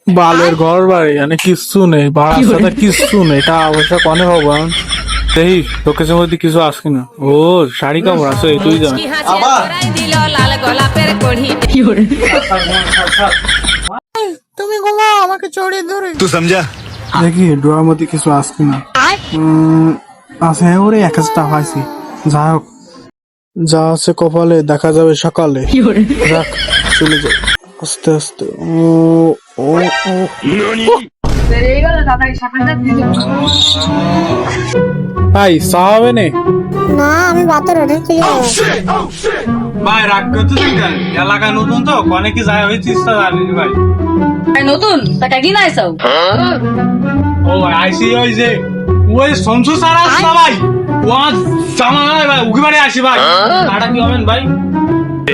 বালের ঘর বাড়ি মানে কিচ্ছু নেই, ভাড়ার সাথে কিচ্ছু নেই, টাকা পয়সা কনে হবো এখন দেখি লোকের মধ্যে কিছু আস কিনা। ও শাড়ি কাপড় আছে তুই জান তুমি ঘুমাও, আমাকে চড়িয়ে ধরে तू समझा। দেখি ডোয়ার মধ্যে কিছু আস কিনা। আছে ওরে 1000 টাকা পাইছি, যাই হোক যা আছে কপালে দেখা যাবে সকালে। যাক চলে যাই আস্তে আস্তে। ও ও ও ভাই চা হবে নে? না, আমি বাতের ওঠে চলে যাবো। ভাই রাগ করতেছেন কেন? এলাকা নতুন তো কনে কি যায় হয়েছে জানি ভাই। নতুন টাকা কি নাই সব ও ভাই আইসি ওই যে ওই সঞ্জু স্যার আসছে না ভাই, ওয়াজ জামা নাই ভাই উকি বাড়ি আসি ভাই। টাকা কি হবেন ভাই?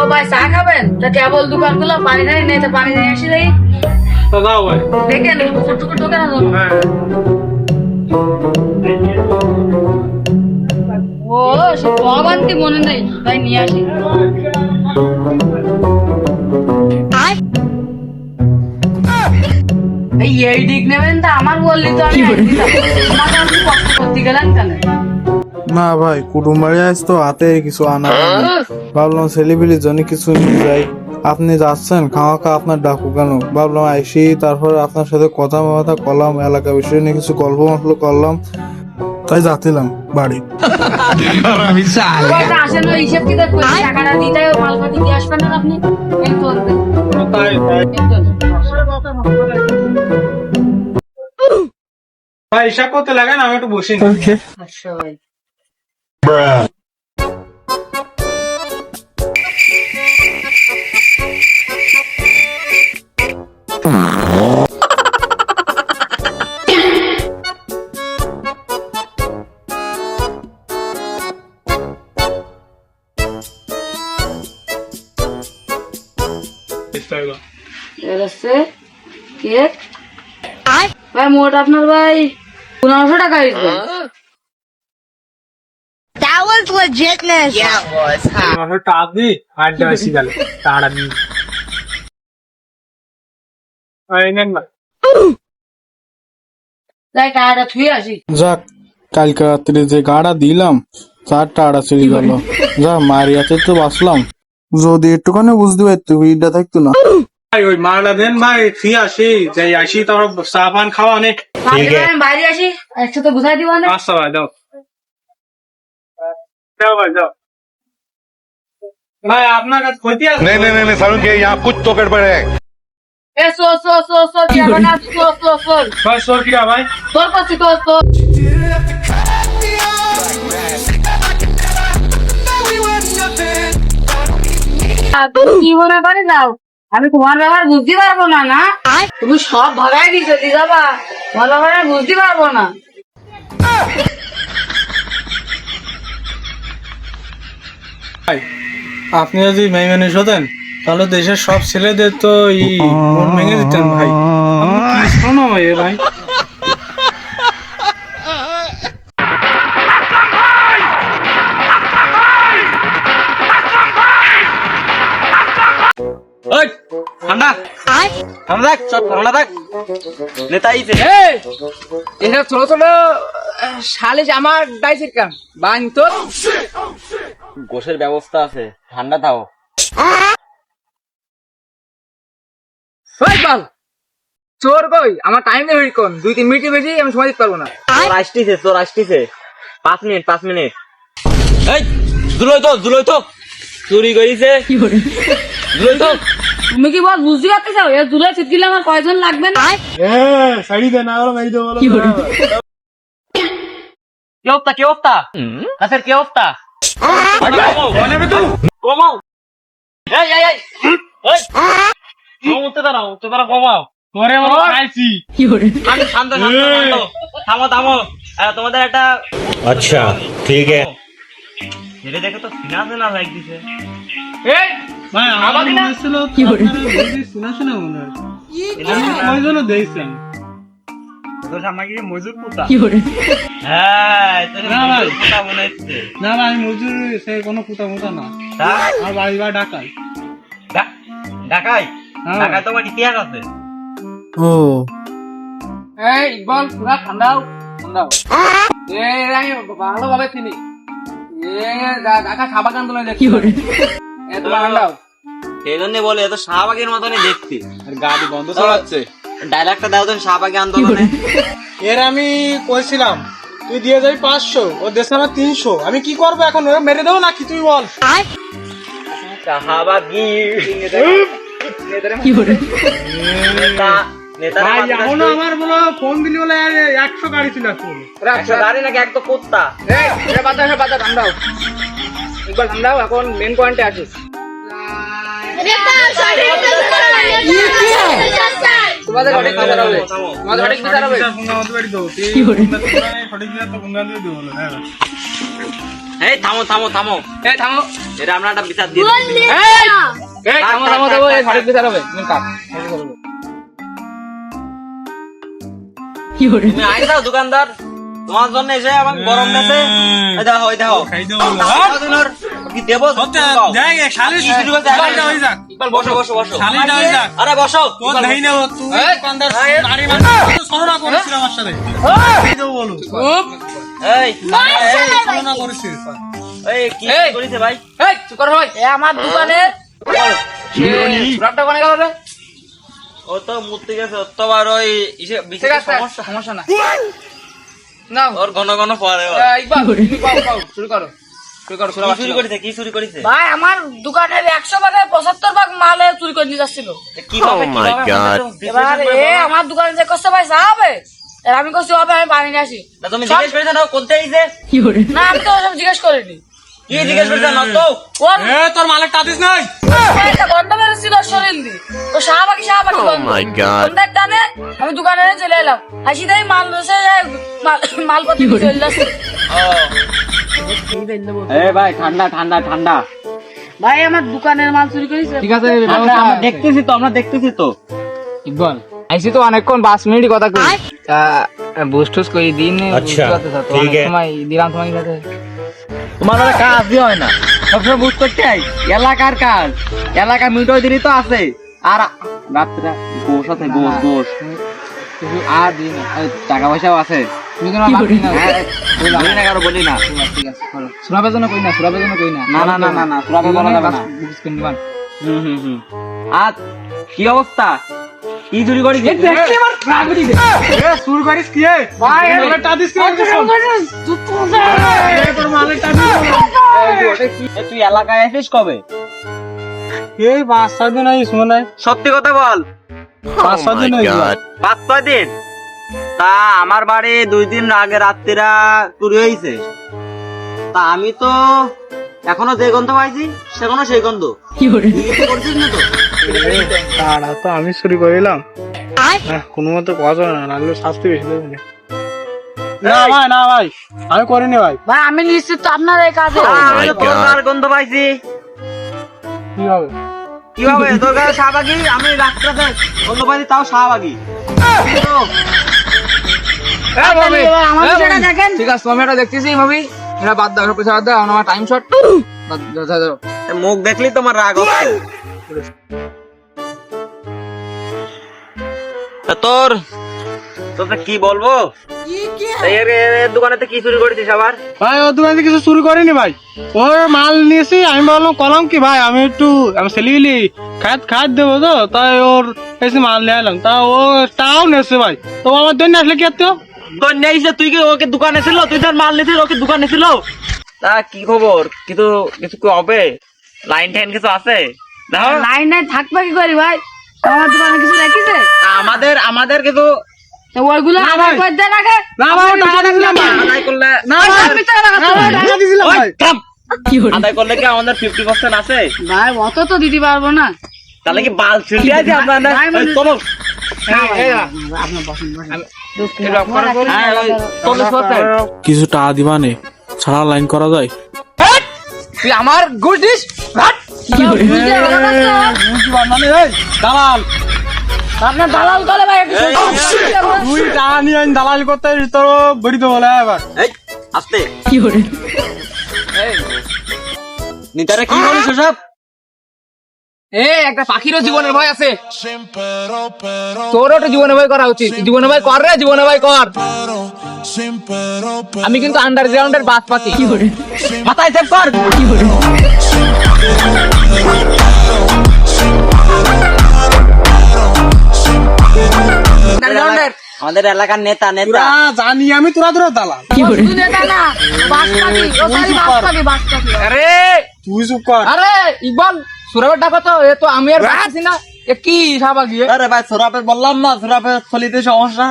ও ভাই চা খাবেন তা কেবল দোকান গুলো পানি নাই নেই তো পানি নিয়ে আসি দেই তো দাও ভাই। দেখেন টুকুর টুকুর দোকান হ্যাঁ ও সব অবান্তি মনে নেই তাই নিয়ে আসি এই দিক নেবেন তা আমার বললি তো আমি কষ্ট করতে গেলাম কেন? না ভাই কুটুম বাড়ি আস তো হাতে কিছু আনা হয়নি। ভাবলাম ছেলেপিলির জন্য কিছু নিয়ে যাই। আপনি যাচ্ছেন খাওয়া আপনার ডাকু কেন? ভাবলাম আইসি তারপর আপনার সাথে কথা করলাম, এলাকা বিষয় নিয়ে কিছু গল্প মতল করলাম, তাই যাচ্ছিলাম বাড়ি। আসেন ওই হিসেব কিতাব করে টাকাটা দিতে মালপাতি দিয়ে আসবেন না আপনি ভাই হিসাব করতে লাগে না, আমি একটু বসি। আচ্ছা ভাই কেক ভাই মোট আপনার ভাই 1500 টাকা হয়েছে That was legitness. টাকা দি আড্ডা বেশি গেল টাকা দি নেন না। তাই টাকাটা থুয়ে আসি যাক কালকে রাত্রে যে গাড়া দিলাম তার টাড়া চলে গেল। যা মারিয়াতে তো বাঁচলাম, যদি একটুখানি বুঝতে পারতো ভিড়টা থাকতো না। ভাই ওই মারটা দেন ভাই, ফি আসি যাই আসি তারপর চা পান খাওয়া অনেক। আমি বাইরে আসি একসাথে বুঝাই দিব না। আচ্ছা ভাই দাও দাও ভাই দাও। ভাই আপনার কাছে কইতে আছে? नहीं नहीं नहीं सारुण के यहाँ कुछ तो गड़बड़ है। এ সো কি হবে না সো ভাই সর কি ভাই? তোর কাছে তো কি মনে করে যাও আমি তোমার ব্যাপার বুঝতে পারবো না। না তুমি সব ভাগাই দিছো দিদাবা, তোমার ব্যাপার আমি বুঝতে পারবো না। ভাই আপনি যদি মেয়ে মানুষ হতেন তাহলে দেশের সব ছেলেদের তো মন ভেঙে দিতেন ভাই। আপনি কি শোনো ভাই। ঠান্ডা ঠান্ডা থাক, সব ঠান্ডা থাক। নেতা আইছে। এটা ছোট ছোট শালিশ আমার গাইছের কাম বাং তোর গোশের ব্যবস্থা আছে, ঠান্ডা থাও। বাল চোর কই আমার টাইম নেই কোন 2-3 মিনিট বেশি আমি সময় দিতে পারবো না। তোর আসতেছে 5 মিনিট। এই জুলই তো চুরি করিছে জুলই তো। তুমি কি বল বুঝতে পারতে চাও এ জুলাই ছিটকিলে আমার কয়জন লাগবে না? শাড়ি দেন আরো মেরে দেবো। কে অবস্থা কাছের কে অবস্থা? কমাও উঠতে দাঁড়াও কমাও। আমি শান্ত থামো। তোমাদের একটা अच्छा ठीक है। ছেলে দেখে তো সিনা লাইক দিছে। ভাই আমার মনে হচ্ছিল শোনা মনে হয় কয়জনও দেখছেন। তোর আমাকে মজুর পুতা কি করে হ্যাঁ তোর না ভাই। মজুর পুতা মনে হচ্ছে না ভাই মজুর সে কোনো পুতা মুতা না তা? আমার বাড়ি বা ঢাকায় ঢাকায় হ্যাঁ। ঢাকায় তোমার ইতিহাস আছে ও এই ইকবাল পুরা ঠান্ডাও ঠান্ডাও আমি ভালোভাবে চিনি ঢাকা চা বাগান তো দেখি তোমার ঠান্ডাও সেই জন্য বলে এত শাহবাগের মতনই দেখতে আর গাড়ি বন্ধ চালাচ্ছে ডায়লগটা দাও তো শাহবাগী আন্দোলনে এর আমি কইছিলাম তুই দিয়ে যাবি 500 ও দেশে আমার 300 আমি কি করবো এখন ওরা মেরে দেবো নাকি তুই বল শাহবাগী নেতা নেতা ভাই এখনো আমার বলো ফোন দিলি বলে 100 গাড়ি ছিল এখন গাড়ি নাকি এক তো কুত্তা বাতা ঠান্ডাও ইকবাল ঠান্ডাও এখন মেন পয়েন্টে আসিস তোমাদের সঠিক বিচার হবে তোমাদের সঠিক বিচার হবে এই থামো থামো থামো এই থামো এটা আমরা একটা বিচার দিয়ে দিচ্ছি। এই থামো থামো থামো এই সঠিক বিচার হবে মেন কাজ তুমি আইসা দোকানদার তোমার জন্য এসে আমার গরম গেছে এই দেখো এই দেখো দিনের কি দেবো ইকবাল বসো বসো বসো আরে বসো এই এই কি করেছে ভাই এই চুপ কর ভাই আমার দোকানে সুরাটটা কোনে গেল রে ও তো মূর্তি গেছে ও তো আর ওই ঠিক আছে সমস্যা সমস্যা না না ওর ঘন ঘন পরে ইকবাল তুমি পাও শুরু করো কি চুরি করেছে কি চুরি করেছে ভাই আমার দোকানের 100 ভাগে 75 ভাগ মালে চুরি করে নিয়ে যাচ্ছিল কিভাবে এবার আমার দোকানে যে কষ্ট পয়সা হবে আর আমি কষ্ট হবে আমি পানি নিয়ে আসি তুমি জিজ্ঞেস করেছো না কোনতে আইছে না আমি তো ওসব জিজ্ঞেস করিনি কি জিজ্ঞেস করেছো না তো ওর তোর মালের টাদিস নাই একটা গন্ধ বেরোচ্ছিল শরীর দিয়ে তো শাহবাগি গন্ধের টানে আমি দোকানে চলে এলাম হাসি দেয় মাল রসে মালপত্র চলে যাচ্ছে ভাই ঠান্ডা ঠান্ডা ঠান্ডা ভাই আমার দোকানের মাল চুরি করেছে ঠিক আছে আমরা দেখতেছি তো ইকবাল আইসি তো অনেকক্ষণ 5 মিনিট কথা কই বুস্ট টুস কই দিন আচ্ছা, ঠিক আছে। সময় দিলাম তোমার কাছে তোমার বেলা কাজ দিয়ে হয় না সবসময় বুঝ করতে আই এলাকার কাজ এলাকা মিটয় দিলি তো আছে আর রাত্রে গোশ আছে গোশ কিছু আর দিন টাকা পয়সাও আছে তুমি কেন বাকি না বলি না কারো বলি না ঠিক আছে করো সুরাবের জন্য কই না না সুরাবে বলা যাবে না বুঝ করে নিবান হুম আর কি অবস্থা কি চুরি করিস শুরু করিস কি ভাই মালের টাদিস কি তোর মালের টাদিস তুই এলাকায় আসিস কবে এই 5-7 দিন আইস মনে হয় সত্যি কথা বল 5-7 দিন আইস 5-6 দিন তা আমার বাড়ি 2 দিন আগে রাত্রিরা চুরি হয়েছে তা আমি তো এখনো যে গন্ধ পাইছি সেখনো সেই গন্ধ তুই করছিস না তো তারা তো আমি চুরি করিলাম কোনো মতে কথা যাবে না নাহলে শাস্তি বেশি দেবে না ভাই আমি করিনি ভাই ভাই আমি নিশ্চিত তো আপনার এই কাজে আমি তো তোর গায়ের গন্ধ পাইছি কি হবে কি হবে তোর গায়ে শাহবাগি আমি রাত্রাতে গন্ধ পাইছি তাও শাহবাগি ঠিক আছে তুমি এটা দেখতেছি ভাবি এটা বাদ দাও পয়সা বাদ দাও আমার টাইম শর্ট দাও মুখ দেখলি তোমার রাগ হচ্ছে তা তোর কি বলবো এর দোকানেতে কি চুরি করেছিস আবার ভাই ওর দোকান থেকে কিছু চুরি করিনি ভাই ওর মাল নিয়েছি আমি বললাম কলাম কি ভাই আমি একটু ছেলেগুলি খাত দেবো তো তাই ওর এসে মাল নিয়ে এলাম তা ও তাও নেছে ভাই তো আমার জন্য আসলে কি তো তোর নেইছে তুই কি ওকে দোকানে ছিল তুই তোর মাল নিয়েছিস ওকে দোকানে ছিল তা কি খবর কিছু কিছু কি হবে লাইন টাইন কিছু আছে দেখো লাইন নাই থাকবে কি করি ভাই আমার দোকানে কিছু রেখেছে আমাদের কিছু ওইগুলো আদায় করে দেন আগে না ভাই টাকা দিলাম আদায় করলে না ভাই টাকা দিছিলাম ভাই আদায় করলে কি আমাদের 50% আছে ভাই অত তো দিতে পারবো না তাহলে কি বাল ছিলতে আছে আপনাদের চলো কিছু টাকা দিবা নে ছাড়া লাইন করা যায় তুই আমার ঘুষ দিস দালাল আপনার দালাল দলে ভাই একটু তুই জানি আমি দালাল করতে তোর বড়ি তো বলে এবার এই আস্তে নিতারে কি বলিস সব? একটা পাখিরও জীবনের ভয় আছে, তোরও তো জীবনে ভয় করা উচিত। জীবনে ভয় কর রে, জীবনে ভয় কর। আমি কিন্তু আন্ডারগ্রাউন্ডের বাস পাতি। মাথায় সেভ কর। আন্ডারগ্রাউন্ডের আমাদের এলাকার নেতা তোরা জানি আমি তোরা তোরা দালাল শুধু নেতা না, বাসপাতি, ও সরি বাসপাতি। আরে তুই চুপ কর আরে ইকবাল সুরাবের ডাকো তো, এ তো আমি আর পাচ্ছি না। এ কি সাবা গিয়ে আরে ভাই সোরাপে বললাম না, সোরাপে থলিতে সমস্যা।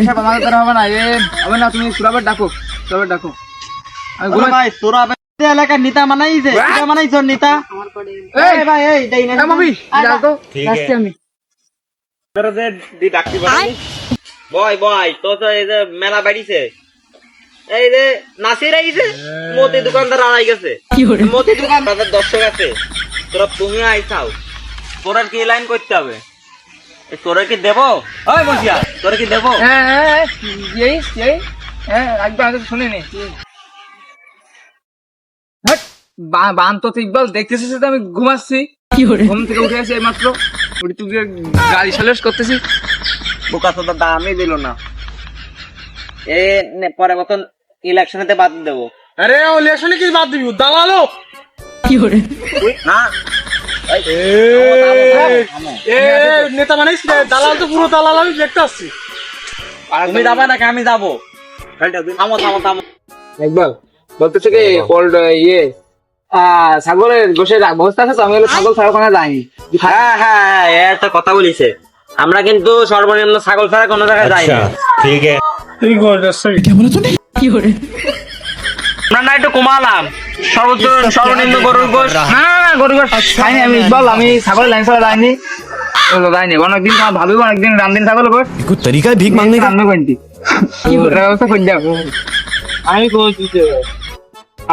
এসব আমাদের দ্বারা হবে না, এ হবে না। তুমি সুরাবের ডাকো, সুরাবের ডাকো। আমি বলে ঘুমাই। ভাই সোরাপে এলাকার নেতা বানাইছে, এটা বানাইছ নেতা। এই এই ভাই এই দেই না এ মামি যাও তো, আসছি আমি। বয় বয় তো তো এই যে মেলা বাড়িছে, এই যে নাসির আইছে, মতি দোকানদার আড়াই গেছে, মতি দোকানদার দর্শক আছে, তোরা তুমি আইছাও, তোরা কি লাইন করতে হবে? তোরা কি দেবো? ওই বসিয়া তোরা কি দেবো? হ্যাঁ এই একবার আগে শুনে নে। বান তো ইকবাল দেখতেছিস তো আমি ঘুমাচ্ছি, ঘুম থেকে উঠে আসি এইমাত্র, উঠে তুই গাড়ি সালিশ করতেছি। বোকা তো দামই দিল না, এ পরে মতন ইলেকশনেতে বাদ দেবো। আরে ও লেশনে কি বাদ দিবি দালালো না এ নেতা বানাইছ রে দালাল তো পুরো দালাল আমি দেখতে আসছি তুমি যাবে নাকি আমি যাবো? থামো থামো থামো। ইকবাল বলতেছে কি কোল্ড ইয়ে ছাগলের গোশের ব্যবস্থা আছে তো, আমি ছাগল ছাড়া কোনো যাইনি। হ্যাঁ হ্যাঁ হ্যাঁ, এর একটা কথা বলিছে, আমরা কিন্তু সর্বনিম্ন ছাগল ছাড়া কোনো জায়গায় যাই না। अच्छा ठीक है তুই আমরা না একটু কমালাম, সর্বোচ্চ সর্বনিম্ন গরুর গোশ। না গরু গোশ খাইনি আমি ইকবাল, আমি ছাগলের লাইন ছাড়া যাইনি, যাইনি। অনেকদিন তোমার ভাবি অনেকদিন রামদিন ছাগল গোশ कुछ तरीका है भीख मांगने का? রান্না করি ব্যবস্থা করে যাবো। আমি বলছি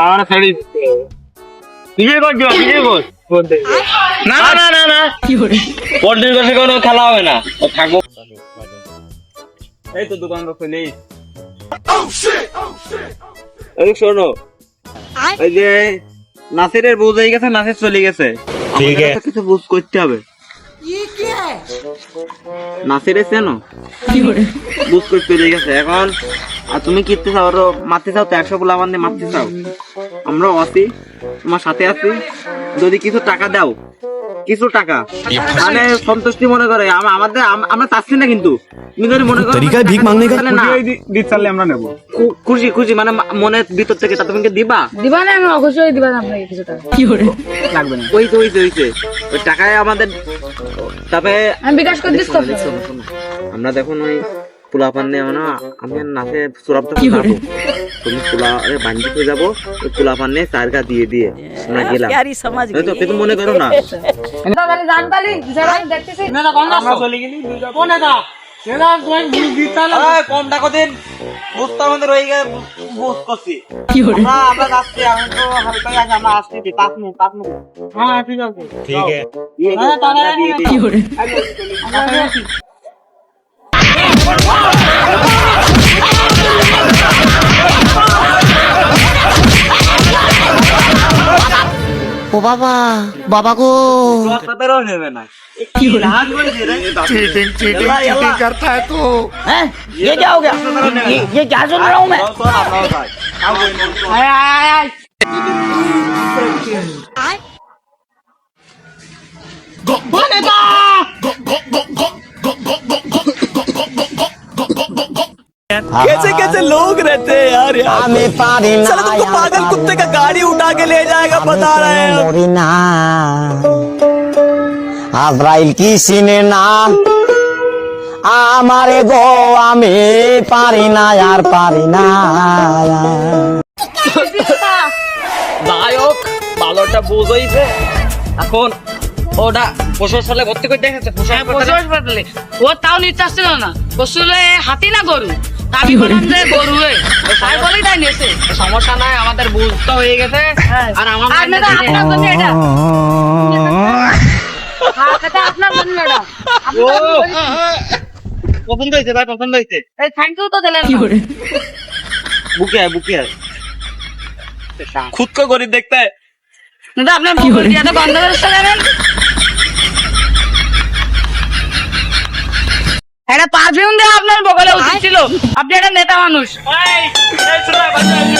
আমার ছেড়ে দিতে নিজে করছো, নিজে কর। না না না না পোল্ট্রির কাছে কোনো খেলা হবে না, ও থাকবো। এই তো দোকান খুলে এই শোনো, এই যে নাসিরের বুঝ হয়ে গেছে, নাসির চলে গেছে, ठीक है কিছু বুঝ করতে হবে। নাসিরের চেনো বুঝ করে চলে গেছে এখন। আর তুমি কিনতে চাও, ওর মারতে চাও তো 100 বলে আমার নিয়ে মারতে চাও, আমরা আছি তোমার সাথে আছি, যদি কিছু টাকা দাও, কিছু টাকা মানে সন্তুষ্টি মনে করে আমাদের, আমরা চাচ্ছি না, কিন্তু তুমি যদি মনে করো तरीका है भीख मांगने का? তাহলে না, আমরা নেব খুশি খুশি মানে মনের ভিতর থেকে তা তুমি কি দিবা? দিবা না, আমি অবশ্যই দিবা না আপনাকে কিছু টাকা। লাগবে না। ওই তো হইছে ওই টাকায় আমাদের, তবে আমি বিকাশ করে দিচ্ছি তো আপনাকে। শোনো, শোনো, আমরা দেখুন ওই পোলা পান্নে আমি নাচে সুরাবটা যাবো, তুমি পোলা বাঞ্জি হয়ে যাবো, ওই পোলা পান্নে চারগা দিয়ে দিয়ে আমরা গেলাম, এই তো কিন্তু মনে করো না। তাহলে জান তালি দেখতেছি কম টাকা দিন, বুঝতে আমাদের রয়ে গেছে, বুঝ করছি আমরা যাচ্ছি, আমি তো হালকা আছি, আমরা আসছি 5 মিনিট। হ্যাঁ ঠিক আছে, ठीक है ও বাবা বাবা গো আপনাদেরও নেবে না, কি রাগ করেছে রে, चीटिंग चीटिंग करता है तू ये क्या हो गया? ये क्या सुन रहा हूँ मैं? আয় আয় আয় कैसे कैसे लोग रहते हैं यार चलो तुमको पागल कुत्ते का गाड़ी उठा के ले जाएगा बता रहे हैं আজরাইল কি চিনে না আমারে গো, আমি পারি না আর পারি না। নায়ক ভালোটা বুঝইছে, এখন ওটা পশুর সালে ভর্তি করে দেখেছে, পশু হাসপাতালে ও তাও নিতে আসছিল না, আসলে হাতি না গরু, আমি বললাম যে গরু তাই বলেই তাই নিয়েছে। সমস্যা নাই, আমাদের বুঝতে হয়ে গেছে। আর আমার আপনার জন্য এটা হ্যাঁ সেটা আপনার জন্য ম্যাডাম পছন্দ হয়েছে ভাই, পছন্দ হয়েছে। এই থ্যাংক ইউ তো দিলেন বুকে আয়, বুকে আয়। खुद को गरीब देखता है। না আপনার বকরিয়াটা বন্ধ করে দেবেন একটা পারফিউম দিয়ে আপনার বগলে উচিত ছিল, আপনি একটা নেতা মানুষ। এই, এই, শোনো, বাজে, বাজে।